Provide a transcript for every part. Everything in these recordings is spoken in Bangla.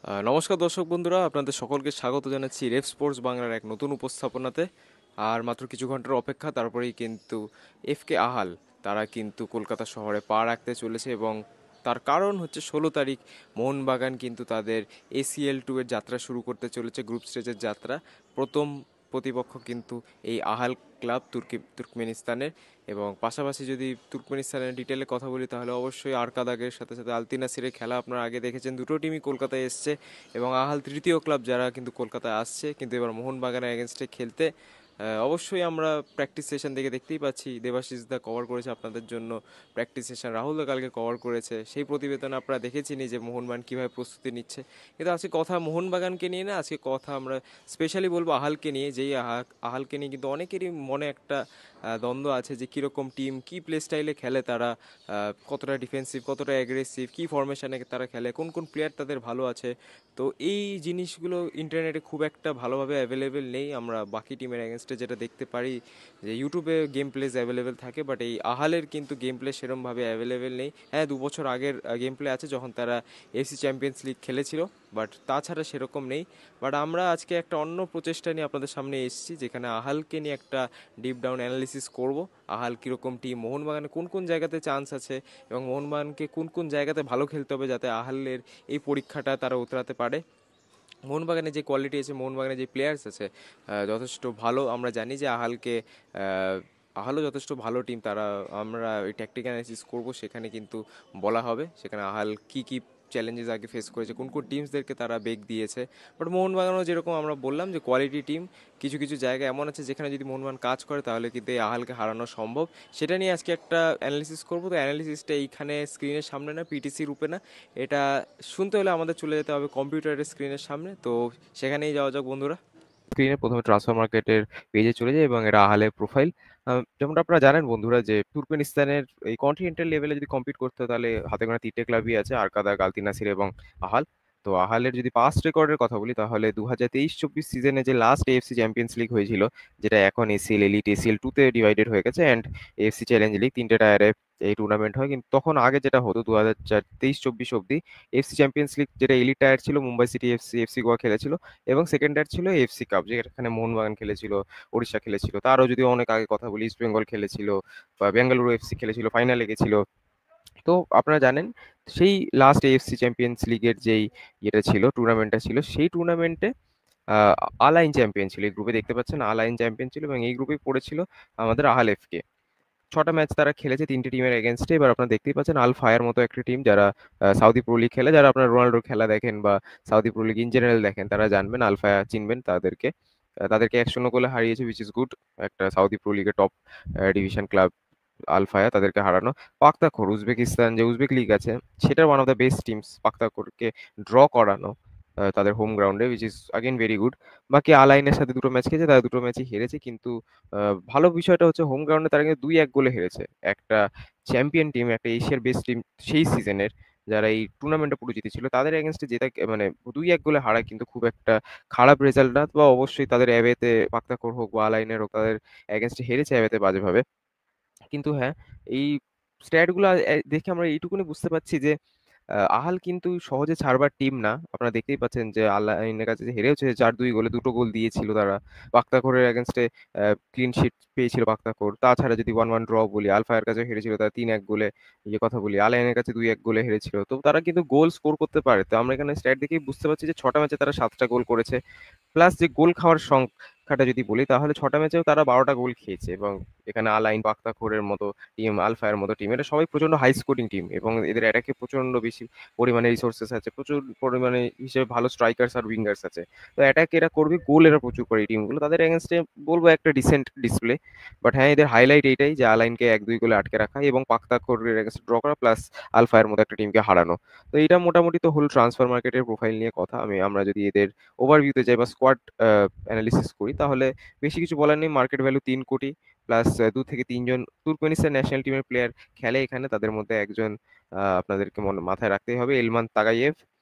নমস্কার দর্শক বন্ধুরা, আপনাদের সকলকে স্বাগত জানাচ্ছি রেফ স্পোর্টস বাংলার এক নতুন উপস্থাপনাতে। আর মাত্র কিছু ঘন্টার অপেক্ষা, তারপরেই কিন্তু এফকে আহাল তারা কিন্তু কলকাতা শহরে পা রাখতে চলেছে। এবং তার কারণ হচ্ছে 16 তারিখ মোহনবাগান কিন্তু তাদের ACL 2 এর যাত্রা শুরু করতে চলেছে, গ্রুপ স্টেজের যাত্রা। প্রথম প্রতিপক্ষ কিন্তু এই আহাল ক্লাব তুর্কমেনিস্তানের। এবং পাশাপাশি যদি তুর্কমেনিস্তানের ডিটেলে কথা বলি, তাহলে অবশ্যই আরকাদাগের সাথে সাথে আলতিনাসিরের খেলা আপনারা আগে দেখেছেন। দুটো টিমই কলকাতায় এসছে এবং আহাল তৃতীয় ক্লাব যারা কিন্তু কলকাতায় আসছে, কিন্তু এবার মোহনবাগানের এগেনস্টে খেলতে। অবশ্যই আমরা প্র্যাকটিস সেশন থেকে দেখতেই পাচ্ছি, দেবাশিস দা কভার করেছে আপনাদের জন্য প্র্যাকটিস সেশন, রাহুল দা কালকে কভার করেছে, সেই প্রতিবেদন আপনারা দেখেছেনই যে মোহনবাগান কীভাবে প্রস্তুতি নিচ্ছে। কিন্তু আজকে কথা মোহনবাগানকে নিয়ে না, আজকে কথা আমরা স্পেশালি বলবো আহালকে নিয়ে। যেই আহালকে নিয়ে কিন্তু অনেকেরই মনে একটা দ্বন্দ্ব আছে যে কীরকম টিম, কী প্লে স্টাইলে খেলে তারা, কতটা ডিফেন্সিভ, কতটা অ্যাগ্রেসিভ, কী ফরমেশনে তারা খেলে, কোন কোন প্লেয়ার তাদের ভালো আছে। তো এই জিনিসগুলো ইন্টারনেটে খুব একটা ভালোভাবে অ্যাভেলেবেল নেই। আমরা বাকি টিমের এগেনস্টে যেটা দেখতে পারি যে ইউটিউবে গেম প্লেস অ্যাভেলেবেল থাকে, বাট এই আহালের কিন্তু গেম প্লে সেরমভাবে অ্যাভেলেবেল নেই। হ্যাঁ, 2 বছর আগের গেম প্লে আছে যখন তারা এফসি চ্যাম্পিয়ন্স লিগ খেলেছিল, বাট তাছাড়া সেরকম নেই। বাট আমরা আজকে একটা অন্য প্রচেষ্টা নিয়ে আপনাদের সামনে এসেছি, যেখানে আহালকে নিয়ে একটা ডিপ ডাউন অ্যানালিসিস করব। আহাল কীরকম টিম, মোহনবাগানে কোন কোন জায়গাতে চান্স আছে, এবং মোহনবাগানকে কোন কোন জায়গাতে ভালো খেলতে হবে যাতে আহালের এই পরীক্ষাটা তারা উতরাতে পারে। মোহনবাগানে যে কোয়ালিটি আছে, মোহনবাগানে যে প্লেয়ার্স আছে যথেষ্ট ভালো। আমরা জানি যে আহালও যথেষ্ট ভালো টিম তারা। আমরা ওই ট্যাকটিক অ্যানালিসিস করব, সেখানে কিন্তু বলা হবে সেখানে আহাল কী কী চ্যালেঞ্জেস আগে ফেস করেছে, কোন কোন টিমসদেরকে তারা বেগ দিয়েছে। বাট মোহনবাগানও যেরকম আমরা বললাম যে কোয়ালিটি টিম, কিছু কিছু জায়গা এমন আছে যেখানে যদি মোহনবাগান কাজ করে তাহলে কিন্তু এই আহালকে হারানো সম্ভব। সেটা নিয়ে আজকে একটা অ্যানালিসিস করবো। তো অ্যানালিসিসটা এইখানে স্ক্রিনের সামনে না, পিটিসি রূপে না, এটা শুনতে হলে আমাদের চলে যেতে হবে কম্পিউটারের স্ক্রিনের সামনে। তো সেখানেই যাওয়া যাক বন্ধুরা। স্ক্রিনে প্রথমে ট্রান্সফার মার্কেটের পেজে চলে যায় এবং এটা আহালের প্রোফাইল। যেমনটা আপনারা জানেন বন্ধুরা যে তুর্কমেনিস্তানের এই কন্টিনেন্টাল লেভেলে যদি কম্পিট করতে হয় তাহলে হাতে গোনা 3টে ক্লাবই আছে, আরকাদা, গালতি নাসির এবং আহাল। তো আহালের যদি পাস্ট রেকর্ডের কথা বলি তাহলে 2023-24 সিজনে যে লাস্ট এএফসি চ্যাম্পিয়ন্স লিগ হয়েছিল, যেটা এখন এসিএল এলিট ACL 2-তে ডিভাইডেড হয়ে গেছে, অ্যান্ড এএফসি চ্যালেঞ্জ লিগ, 3টে টায়ারে এই টুর্নামেন্ট হয়। কিন্তু তখন আগে যেটা হতো 2023-24 অব্দি এফসি চ্যাম্পিয়ন্স লিগ যেটা এলিট টায়ার ছিল, Mumbai city FC, FC Goa খেলেছিল, এবং সেকেন্ড টায়ার ছিল এফসি কাপ যেখানে মোহনবাগান খেলেছিল, ওড়িশা খেলেছিল। তারও যদি অনেক আগে কথা বলি, ইস্ট বেঙ্গল খেলেছিল বা বেঙ্গালুরু এফসি খেলেছিল, ফাইনালে গেছিল। তো আপনারা জানেন সেই লাস্ট এএফসি চ্যাম্পিয়ন্স লিগের যেই ইয়েটা ছিল, টুর্নামেন্টটা ছিল, সেই টুর্নামেন্টে আলাইন চ্যাম্পিয়ন ছিল। এই গ্রুপে দেখতে পাচ্ছেন আলাইন চ্যাম্পিয়ন ছিল, এবং এই গ্রুপে পড়েছিল আমাদের আহাল এফকে। 6টা ম্যাচ তারা খেলেছে 3টে টিমের এগেনস্টে। এবার আপনারা দেখতেই পাচ্ছেন আল ফায়ার মতো একটা টিম, যারা সাউদি প্রো লিগ খেলে, যারা আপনার রোনাল্ডোর খেলা দেখেন বা Saudi Pro League in general দেখেন, তারা জানবেন আল ফায়ার, চিনবেন তাদেরকে। তাদেরকে 1-0 গোলে হারিয়েছে, উইচ ইজ গুড। একটা সাউদি প্রো লিগের top division club Al Fayha, তাদেরকে হারানো। পাক্তাখোর, উজবেকিস্তান যে উজবেক লিগ আছে, সেটার one of the best teams, পাক্তাখোরকে ড্র করানো তাদের হোম গ্রাউন্ডে, which is again very good. বাকি আলাইনের সাথে দুটো ম্যাচ খেলেছে, তারা দুটো ম্যাচই হেরেছে, কিন্তু ভালো বিষয়টা হচ্ছে হোম গ্রাউন্ডে তারা কিন্তু 2-1 গোলে হেরেছে। একটা চ্যাম্পিয়ন টিম, একটা এশিয়ার বেস্ট টিম সেই সিজনের, যারা এই টুর্নামেন্টে পুরো জিতেছিল, তাদের এগেনস্টে জেতা মানে 2-1 গোলে হারা কিন্তু খুব একটা খারাপ রেজাল্ট না। বা অবশ্যই তাদের অ্যাওয়েতে পাক্তাখোর হোক বা আলাইনের হোক, তাদের এগেনস্টে হেরেছে অ্যাওয়েতে বাজেভাবে। কিন্তু হ্যাঁ, এই স্ট্যাটগুলো দেখে আমরা এইটুকুনি বুঝতে পারছি যে আহাল কিন্তু সহজে ছাড়বার টিম না। আপনারা দেখতেই পাচ্ছেন যে আল আইনের কাছে যে হেরেওছে 4-2 গোলে, দুটো গোল দিয়েছিল তারা। পাক্তাখোরের এগেনস্টে ক্লিন শিট পেয়েছিল পাক্তাখোর। তাছাড়া যদি 1-1 ড্র বলি, আলফায়ের কাছে হেরেছিল তারা 3-1 গোলে। কথা বলি, আল আইনের কাছে 2-1 গোলে হেরেছিল। তো তারা কিন্তু গোল স্কোর করতে পারে। তো আমরা এখানে স্ট্যাট দেখেই বুঝতে পারছি যে 6টা ম্যাচে তারা 7টা গোল করেছে। প্লাস যে গোল খাওয়ার সংখ্যাটা যদি বলি, তাহলে 6টা ম্যাচেও তারা 12টা গোল খেয়েছে। এবং এখানে আলাইন, পাক্তাখোরের মতো টিম, আলফায়ের মতো টিম, এরা সবাই প্রচন্ড হাই স্কোরিং টিম, এবং এদের অ্যাটাকে প্রচন্ড বেশি পরিমাণে রিসোর্সেস আছে, প্রচুর পরিমাণে হিসেবে ভালো স্ট্রাইকার্স আর উইঙ্গার্স আছে। তো অ্যাটাক এরা করবে, গোল এরা প্রচুর করে এই টিমগুলো। তাদের এগেনস্টে বলবো একটা ডিসেন্ট ডিসপ্লে। বাট হ্যাঁ, এদের হাইলাইট এইটাই যে আলাইনকে 1-2 গোলে আটকে রাখা এবং পাক্তাখোরের এগেনস্টে ড্র করা, প্লাস আলফায়ের মতো একটা টিমকে হারানো। তো এটা মোটামুটি তো হল ট্রান্সফার মার্কেটের প্রোফাইল নিয়ে কথা। আমরা যদি এদের ওভারভিউতে যাই বা স্কোয়াড অ্যানালিসিস করি, তাহলে বেশি কিছু বলার নেই। মার্কেট ভ্যালু 3 কোটি, প্লাস 2 থেকে 3 জন তুর্কমেনিস্তান ন্যাশনাল টিমের প্লেয়ার খেলে এখানে। তাদের মধ্যে একজন আপনাদেরকে মাথায় রাখতেই হবে, এলমান তাগাইয়েভ।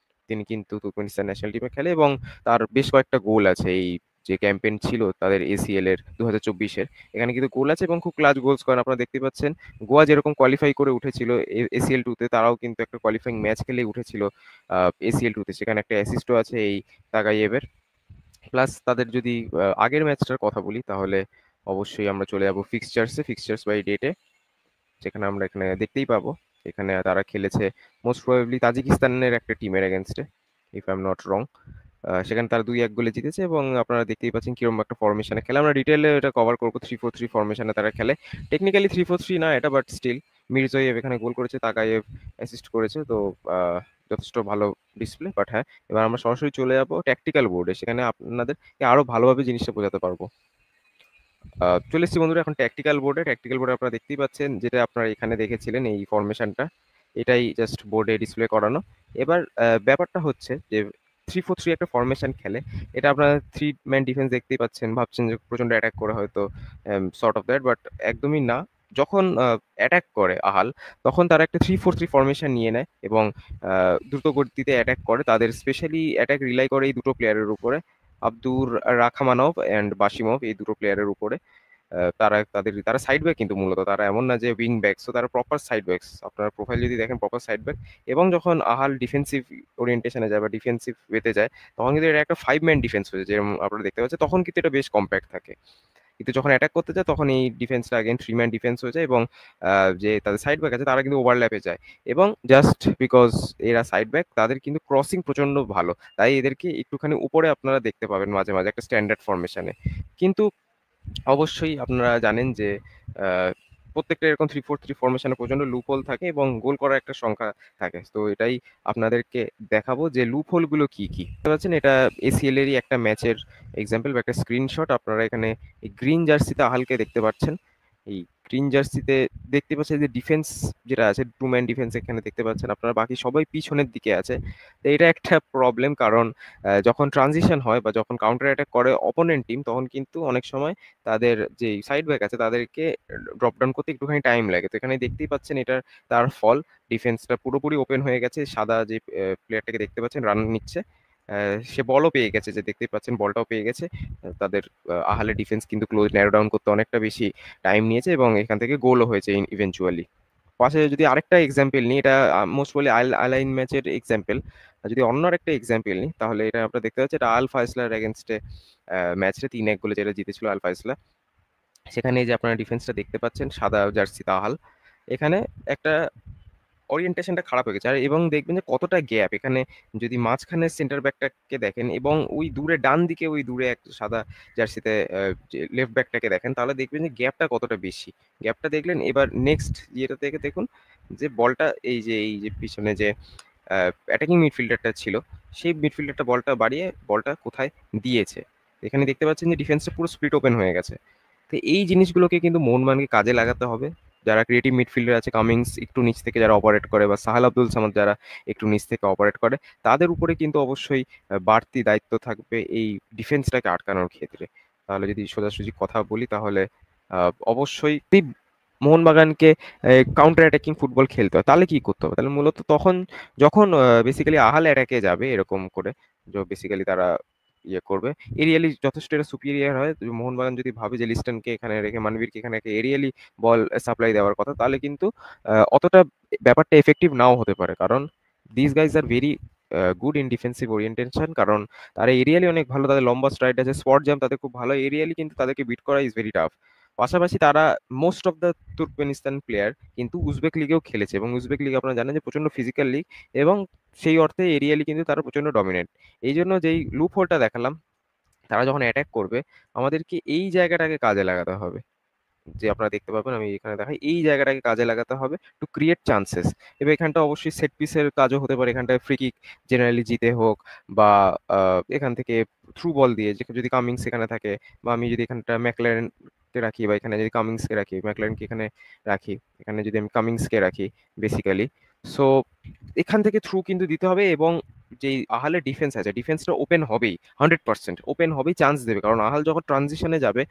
তিনি কিন্তু তুর্কমেনিস্তান ন্যাশনাল টিমে খেলে এবং তার বেশ কয়েকটা গোল আছে এই যে ক্যাম্পেইন ছিল তাদের এসিএল এর 2024-এর, এখানে কিন্তু গোল আছে এবং খুব ক্লাচ গোলস করেন। আপনারা দেখতে পাচ্ছেন গোয়া যেরকম কোয়ালিফাই করে উঠেছিল এসিএল 2 তে, তারাও কিন্তু একটা কোয়ালিফাইং ম্যাচ খেলে উঠেছিল এসিএল 2 তে। সেখানে একটা অ্যাসিস্টও আছে এই তাগাইয়েভের। প্লাস তাদের যদি আগের ম্যাচটার কথা বলি তাহলে অবশ্যই আমরা চলে যাব ফিক্সচার্সে, ফিক্সচার্স বাই ডেটে, যেখানে আমরা এখানে দেখতেই পাবো এখানে তারা খেলেছে মোস্ট প্রবাবলি তাজিকিস্তানের একটা টিমের এগেনস্টে, if I am not wrong. সেখানে তারা 2-1 গোলে জিতেছে এবং আপনারা দেখতেই পাচ্ছেন কিরকম একটা ফরমেশনে খেলে। আমরা ডিটেলে এটা কভার করবো। 3-4-3 ফরমেশনে তারা খেলে। টেকনিক্যালি 3-4-3 না এটা, বাট স্টিল মির্জয়েভ এখানে গোল করেছে, তাকায়েভ অ্যাসিস্ট করেছে, তো যথেষ্ট ভালো ডিসপ্লে। বাট হ্যাঁ, এবার আমরা সরাসরি চলে যাবো ট্যাকটিক্যাল বোর্ডে, সেখানে আপনাদেরকে আরো ভালোভাবে জিনিসটা বোঝাতে পারবো। চলে এসেছি বন্ধুরা এখন ট্যাকটিক্যাল বোর্ডে। ট্যাকটিক্যাল বোর্ডে আপনারা দেখতেই পাচ্ছেন যেটা আপনারা এখানে দেখেছিলেন এই ফরমেশনটা, এটাই জাস্ট বোর্ডে ডিসপ্লে করানো। এবার ব্যাপারটা হচ্ছে যে 3-4-3 একটা ফরমেশন খেলে, এটা আপনারা 3 ম্যান ডিফেন্স দেখতেই পাচ্ছেন, ভাবছেন যে প্রচন্ড অ্যাটাক করে হয়তো সর্ট অফ দ্যাট, বাট একদমই না। যখন অ্যাটাক করে আহাল, তখন তারা একটা 3-4-3 ফরমেশন নিয়ে নেয় এবং দ্রুত গতিতে অ্যাটাক করে। তাদের স্পেশালি অ্যাটাক রিলাই করে এই দুটো প্লেয়ারের উপরে, আব্দুর রাখামানভ অ্যান্ড বাসিমভ, এই দুটো প্লেয়ারের উপরে। তারা সাইড ব্যাক, কিন্তু মূলত তারা এমন না যে উইং ব্যাকস, তো তারা প্রপার সাইড ব্যাকস। আপনার প্রোফাইল যদি দেখেন প্রপার সাইড ব্যাক। এবং যখন আহাল ডিফেন্সিভ ওরিয়েন্টেশনে যায় বা ডিফেন্সিভ ওয়েতে যায়, তখন কিন্তু এটা একটা 5 ম্যান ডিফেন্স হয়েছে, যেরকম আপনারা দেখতে পাচ্ছেন। তখন কিন্তু এটা বেশ কম্প্যাক্ট থাকে, কিন্তু যখন অ্যাটাক করতে যায় তখন এই ডিফেন্সটা अगेन 3 ম্যান ডিফেন্স হয়ে যায় এবং যে তাদের সাইড ব্যাক আছে তারা কিন্তু ওভারল্যাপে যায়। এবং জাস্ট বিকজ এরা সাইড ব্যাক, তাদের কিন্তু ক্রসিং প্রচন্ড ভালো, তাই এদেরকে একটুখানি উপরে আপনারা দেখতে পাবেন মাঝে মাঝে একটা স্ট্যান্ডার্ড ফরমেশনে। কিন্তু অবশ্যই আপনারা জানেন যে প্রত্যেকটা এরকম 3-4-3 ফরমেশনে প্রচন্ড লুপ হোল থাকে এবং গোল করার একটা সংখ্যা থাকে। তো এটাই আপনাদেরকে দেখাবো যে লুপ হোলগুলো কি কি। বুঝতে পারছেন, এটা এসিএল এরই একটা ম্যাচের এক্সাম্পল বা একটা স্ক্রিনশট। আপনারা এখানে এই গ্রিন জার্সিতে আহালকে দেখতে পাচ্ছেন। এই গ্রিন জার্সিতে দেখতে পাচ্ছেন যে ডিফেন্স যেটা আছে, 2 ম্যান ডিফেন্স এখানে দেখতে পাচ্ছেন আপনারা, বাকি সবাই পিছনের দিকে আছে। তো এটা একটা প্রবলেম, কারণ যখন ট্রানজিশন হয় বা যখন কাউন্টার অ্যাটাক করে অপোনেন্ট টিম, তখন কিন্তু অনেক সময় তাদের যে সাইড ব্যাক আছে তাদেরকে ড্রপ ডাউন করতে একটুখানি টাইম লাগে। তো এখানে দেখতেই পাচ্ছেন এটা তার ফল। ডিফেন্সটা পুরোপুরি ওপেন হয়ে গেছে, সাদা যে প্লেয়ারটাকে দেখতে পাচ্ছেন রান নিচ্ছে, সে বলও পেয়ে গেছে, যে দেখতেই পাচ্ছেন বলটাও পেয়ে গেছে। তাদের আহালের ডিফেন্স কিন্তু ক্লোজ ন্যারো ডাউন করতে অনেকটা বেশি টাইম নিয়েছে এবং এখান থেকে গোলও হয়েছে ইভেনচুয়ালি। পাশে যদি আরেকটা এক্সাম্পল নিই, এটা মোস্ট প্রবাবলি আলাইন ম্যাচের এক্সাম্পল। যদি অন্য আরেকটা এক্সাম্পল নিই তাহলে এটা আপনারা দেখতে পাচ্ছেন, এটা আল ফায়সলার এগেনস্টে ম্যাচটা 3-1 গোলে যেটা জিতেছিল আল ফায়সলা। সেখানে এই যে আপনারা ডিফেন্সটা দেখতে পাচ্ছেন সাদা জার্সি তাহাল, এখানে একটা ওরিয়েন্টেশনটা খারাপ হয়ে গেছে। আর এবং দেখবেন যে কতটা গ্যাপ এখানে, যদি মাঝখানে সেন্টার ব্যাকটাকে দেখেন এবং ওই দূরে ডান দিকে ওই দূরে এক সাদা জার্সিতে যে লেফট ব্যাকটাকে দেখেন, তাহলে দেখবেন যে গ্যাপটা কতটা বেশি। গ্যাপটা দেখলেন, এবার নেক্সট ইয়েটা থেকে দেখুন যে বলটা এই যে পিছনে যে অ্যাটাকিং মিডফিল্ডারটা ছিল, সেই মিডফিল্ডারটা বলটা বাড়িয়ে বলটা কোথায় দিয়েছে। এখানে দেখতে পাচ্ছেন যে ডিফেন্সটা পুরো স্প্লিট ওপেন হয়ে গেছে। তো এই জিনিসগুলোকে কিন্তু মোহনবাগানকে কাজে লাগাতে হবে। যারা ক্রিয়েটিভ মিডফিল্ডার আছে, কামিংস একটু নিচ থেকে যারা অপারেট করে, বা সাহাল আব্দুল সামাদ যারা একটু নিচ থেকে অপারেট করে, তাদের উপরে কিন্তু অবশ্যই বাড়তি দায়িত্ব থাকবে এই ডিফেন্সটাকে আটকানোর ক্ষেত্রে। তাহলে যদি সোজাসুজি কথা বলি তাহলে অবশ্যই মোহনবাগানকে কাউন্টার অ্যাটাকিং ফুটবল খেলতে হয়। তাহলে কি করতে হবে? তাহলে মূলত তখন যখন বেসিক্যালি আহাল অ্যাটাকে যাবে এরকম করে, বেসিক্যালি তারা ইয়ে করবে, এরিয়ালি যথেষ্ট এটা সুপিরিয়র হয়। মোহনবাগান যদি ভাবে যে লিস্টনকে এখানে রেখে, মানবীরকে এখানে রেখে এরিয়ালি বল সাপ্লাই দেওয়ার কথা, তাহলে কিন্তু অতটা ব্যাপারটা এফেক্টিভ নাও হতে পারে, কারণ this guys are very good in defensive orientation. কারণ তারা এরিয়ালি অনেক ভালো, তাদের লম্বা স্ট্রাইড আছে, স্পট জাম্প তাদের খুব ভালো, এরিয়ালি কিন্তু তাদেরকে বিট করা ইজ ভেরি টাফ। পাশাপাশি তারা most of the Turkmenistan player কিন্তু উজবেক লিগেও খেলেছে, এবং উজবেক লিগ আপনারা জানেন যে প্রচন্ড ফিজিক্যাল লিগ, এবং সেই অর্থে এরিয়ালি কিন্তু তারা প্রচন্ড ডমিনেট। এই জন্য যেই লুপ হোলটা দেখালাম, তারা যখন অ্যাটাক করবে আমাদেরকে এই জায়গাটাকে কাজে লাগাতে হবে। যে আপনারা দেখতে পাবেন আমি এখানে দেখাই, এই জায়গাটাকে কাজে লাগাতে হবে টু ক্রিয়েট চান্সেস। এবার এখানটা অবশ্যই সেট পিসের কাজও হতে পারে, এখানটায় ফ্রি কিক জেনারেলি জিতে হোক, বা এখান থেকে থ্রু বল দিয়ে, যে যদি কামিংস এখানে থাকে, বা আমি যদি এখানটা ম্যাকলারেনকে রাখি, বা এখানে যদি কামিংসকে রাখি, ম্যাকলারেনকে এখানে রাখি, এখানে যদি আমি কামিংসকে রাখি বেসিক্যালি। সো এখান থেকে থ্রু কিন্তু দিতে হবে, এবং যেই আহালের ডিফেন্স আছে, ডিফেন্সটা ওপেন হবেই, 100% ওপেন হবেই, চান্স দেবে। কারণ আহাল যখন ট্রানজিশনে যাবে,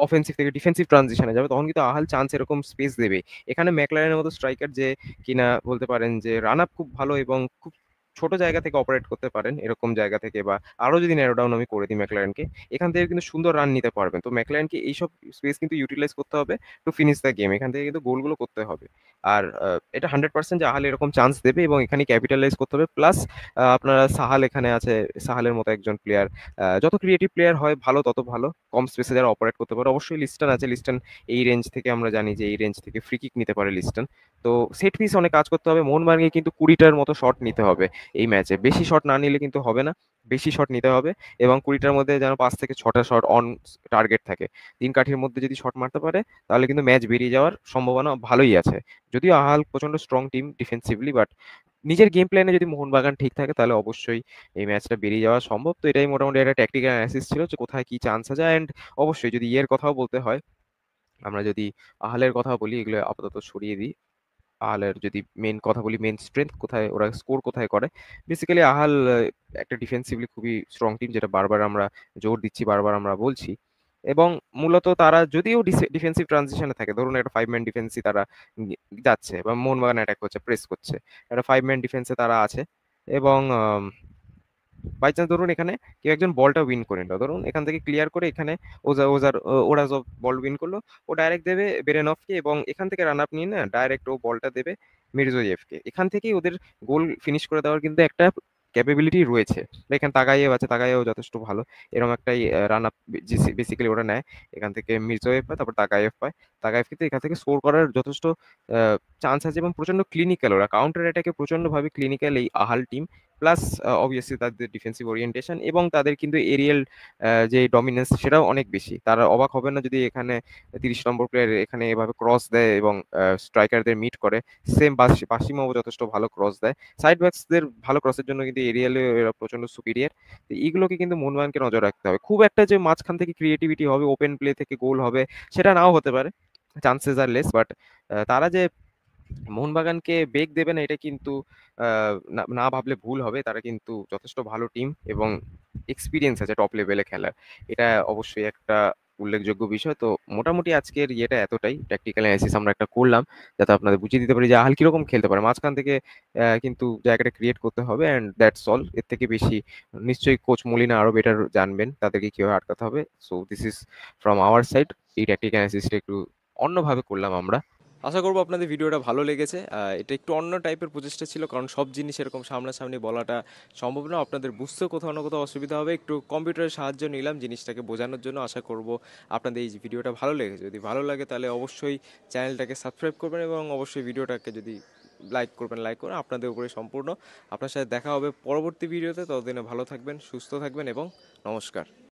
অফেন্সিভ থেকে ডিফেন্সিভ ট্রানজিশনে যাবে, তখন কিন্তু আহাল চান্স এরকম স্পেস দেবে। এখানে ম্যাকলারেনের মতো স্ট্রাইকার যে কিনা বলতে পারেন যে রান আপ খুব ভালো এবং খুব ছোট জায়গা থেকে অপারেট করতে পারেন, এরকম জায়গা থেকে, বা আরো যদি ন্যারো ডাউন আমি করে দিই ম্যাকলারেনকে, এখান থেকে কিন্তু সুন্দর রান নিতে পারবেন। তো ম্যাকলারেনকে এইসব স্পেস কিন্তু ইউটিলাইজ করতে হবে টু ফিনিশ দ্য গেম। এখান থেকে কিন্তু গোলগুলো করতে হবে। আর এটা 100% যে আহাল এরকম চান্স দেবে এবং এখানে ক্যাপিটালাইজ করতে হবে। প্লাস আপনারা সাহাল এখানে আছে, সাহালের মতো একজন প্লেয়ার, যত ক্রিয়েটিভ প্লেয়ার হয় ভালো, তত ভালো। কম স্পেসে যারা অপারেট করতে পারে, অবশ্যই লিস্টন আছে। লিস্টন এই রেঞ্জ থেকে আমরা জানি যে এই রেঞ্জ থেকে ফ্রি কিক নিতে পারে লিস্টন। তো সেট পিস অনেক কাজ করতে হবে। মোহনবাগানকে কিন্তু 20টার মতো শট নিতে হবে এই ম্যাচে। বেশি শট না নিলে কিন্তু হবে না, বেশি শট নিতে হবে। এবং 20টার মধ্যে যেন 5 থেকে 6টা শট অন টার্গেট থাকে। 3 কাঠির মধ্যে যদি শট মারতে পারে তাহলে কিন্তু ম্যাচ বেরিয়ে যাওয়ার সম্ভাবনা ভালোই আছে। যদিও আহাল প্রচন্ড স্ট্রং টিম ডিফেন্সিভলি, বাট নিজের গেম প্ল্যানে যদি মোহনবাগান ঠিক থাকে তাহলে অবশ্যই এই ম্যাচটা বেরিয়ে যাওয়া সম্ভব। তো এটাই মোটামুটি একটা ট্যাকটিক্যাল অ্যানালিসিস ছিল যে কোথায় কি চান্স আছে। অ্যান্ড অবশ্যই যদি ইয়ের কথাও বলতে হয়, আমরা যদি আহালের কথা বলি, এগুলো আপাতত সরিয়ে দিই। আহালের যদি মেন কথা বলি, মেন স্ট্রেংথ কোথায়, ওরা স্কোর কোথায় করে, বেসিক্যালি আহাল একটা ডিফেন্সিভলি খুবই স্ট্রং টিম, যেটা বারবার আমরা জোর দিচ্ছি, বারবার আমরা বলছি। এবং মূলত তারা যদিও ডিফেন্সিভ ট্রানজিশনে থাকে, ধরুন একটা 5 ম্যান ডিফেন্সই তারা যাচ্ছে, বা মোহনবাগান অ্যাটাক করছে, প্রেস করছে, একটা 5 ম্যান ডিফেন্সে তারা আছে। এবং বাই চান্স ধরুন এখানে কেউ একজন বলটা উইন করে নিল, ধরুন এখান থেকে ক্লিয়ার করে এখানে ওরাজov বল উইন করলো, ও ডাইরেক্ট দেবে বেরেনভকে, এবং এখান থেকে রান আপ নিয়ে না ডাইরেক্ট ও বলটা দেবে মির্জোয়েভকে। এখান থেকেই ওদের গোল ফিনিশ করে দেওয়ার কিন্তু একটা ক্যাপাবিলিটি রয়েছে। বা এখানে তাগাইয়েভ আছে, তাগাইয়েভ যথেষ্ট ভালো। এরকম একটাই রান আপ বেসিক্যালি ওরা নেয়, এখান থেকে মির্জোয়েভ পায়, তারপর তাগাইয়েভ পায়। তাগাইয়েভ কিন্তু এখান থেকে স্কোর করার যথেষ্ট চান্স আছে, এবং প্রচন্ড ক্লিনিক্যাল, ওরা কাউন্টার অ্যাটাকে প্রচন্ডভাবে ক্লিনিক্যাল এই আহাল টিম। প্লাস অবভিয়াসলি তাদের ডিফেন্সিভ ওরিয়েন্টেশন, এবং তাদের কিন্তু এরিয়াল যে ডমিনেন্স সেটাও অনেক বেশি। তারা অবাক হবে না যদি এখানে 30 নম্বর প্লেয়ার এখানে এভাবে ক্রস দেয় এবং স্ট্রাইকারদের মিট করে। সেম বাসিমও যথেষ্ট ভালো ক্রস দেয়। সাইড ব্যাকসদের ভালো ক্রসের জন্য কিন্তু এরিয়ালে এরা প্রচন্ড সুপিরিয়ার। তো এইগুলোকে কিন্তু মোহনবাগানকে নজর রাখতে হবে। খুব একটা যে মাঝখান থেকে ক্রিয়েটিভিটি হবে, ওপেন প্লে থেকে গোল হবে, সেটা নাও হতে পারে, চান্সেস আর লেস। বাট তারা যে মোহনবাগানকে বেগ দেবে না এটা কিন্তু না না ভাবলে ভুল হবে। তারা কিন্তু যথেষ্ট ভালো টিম এবং এক্সপিরিয়েন্স আছে টপ লেভেলে খেলার। এটা অবশ্যই একটা উল্লেখযোগ্য বিষয়। তো মোটামুটি আজকের ইয়েটা এতটাই, প্র্যাকটিক্যাল অ্যানালিসিস আমরা একটা করলাম যাতে আপনাদের বুঝিয়ে দিতে পারি যে আহাল কিরকম খেলতে পারে। মাঝখান থেকে কিন্তু জায়গাটা ক্রিয়েট করতে হবে, অ্যান্ড দ্যাটস অল। এর থেকে বেশি নিশ্চয়ই কোচ মলিনা আরো বেটার জানবেন তাদেরকে কিভাবে আটকাতে হবে। So this is from our side. এই ট্যাকটিক্যাল অ্যানালিসিসটা একটু অন্যভাবে করলাম আমরা। আশা করবো আপনাদের ভিডিওটা ভালো লেগেছে। এটা একটু অন্য টাইপের প্রচেষ্টা ছিল, কারণ সব জিনিস এরকম সামনাসামনি বলাটা সম্ভব না। আপনাদের বুঝতেও কোথাও না কোথাও অসুবিধা হবে, একটু কম্পিউটারের সাহায্য নিলাম জিনিসটাকে বোঝানোর জন্য। আশা করব আপনাদের এই ভিডিওটা ভালো লেগেছে। যদি ভালো লাগে তাহলে অবশ্যই চ্যানেলটাকে সাবস্ক্রাইব করবেন, এবং অবশ্যই ভিডিওটাকে যদি লাইক করবেন, লাইক করুন, আপনাদের উপরে সম্পূর্ণ। আপনার সাথে দেখা হবে পরবর্তী ভিডিওতে। ততদিনে ভালো থাকবেন, সুস্থ থাকবেন, এবং নমস্কার।